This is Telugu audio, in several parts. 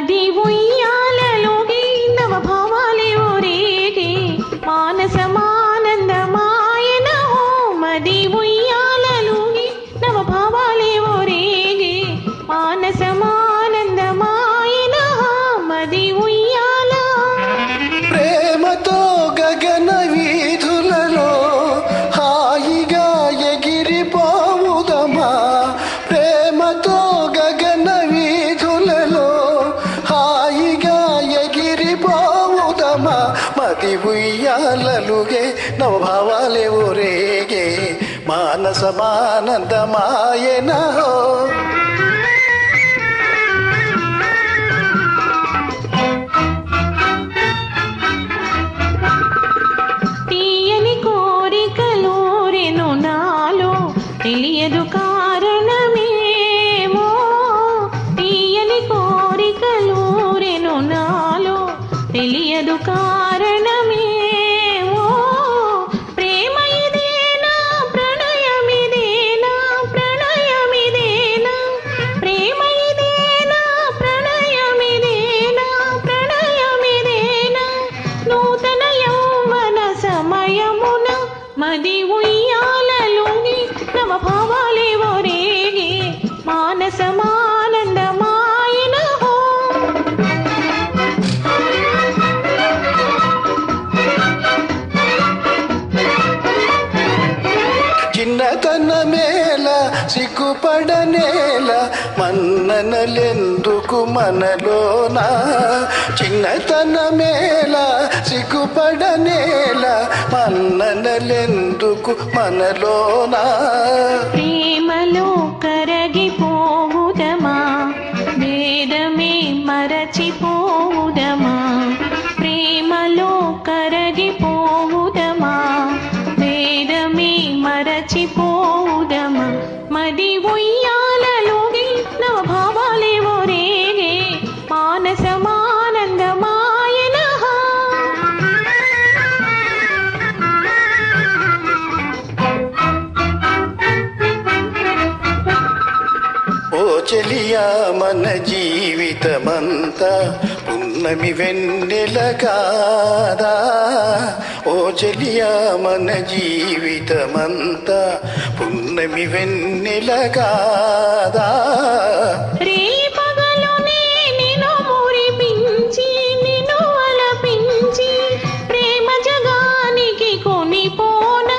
మది ఉయ్యాలలోగి నవ భావాలే ఊరేగే మానసమానందమాయన మది ఉయ్యాలలోగి నవ భావాలే ఊరేగే మానసమానందమాయన మది ఉయ్యాల ప్రేమతో గగన వీధులలో హాయిగా ఎగిరిపోవుదమా ప్రేమతో గగన వీధులలో హాయిగా ఎగిరిపోవుదమా మది ఉయ్యాలలుగే నవభావాలే ఊరేగే మానసమానందమాయన తెలియదు కారణమేమో తీయని కోరికలూరెను నాలో తెలియదు కారణమేమో ప్రేమ ఇదేనా ప్రణయమిదేనా ప్రణయమిదేనా ప్రేమ ఇదేనా ప్రణయమిదేనా ప్రణయమిదేనా నూతన యౌవన సమయమున మది ఉయ్యాలలోని నవ భావాలే ఊరేగే మానసమానందమాయన చిన్నతన మేళ సిగ్గుపడనేల మన్ననలెందుకు మనలోనా చిన్నతన మేళ సిగ్గుపడనేల మన్ననలెందుకు మనలోనా ప్రేమలో కరగిపోవుదమా వేదమే మరచిపోవుదమా ప్రేమలో కరగిపోవుదమా వేదమే మరచిపోవుదమా మది ఉయ్యాలలోగి నవ భావాలే ఊరేగే మానసమానందమాయన ఓ చెలియా మన జీవితమంతా పున్నమి వెన్నెల కాదా ఓ చెలియా మన జీవితమంతా పున్నమి వెన్నెల కాదా రే పగలునే నిన్ను మురిపించి నిన్ను అలపించి ప్రేమ జగానికి కొనిపోన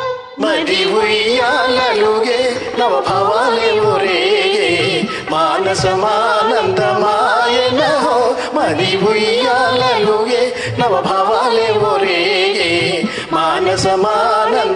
మది ఉయ్యాలలుగే నవ భావాలే ఊరేగే మానసమానందమాయన మది ఉయ్యాలలుగే నవ భావాలే ఊరేగే మానసమానందమాయన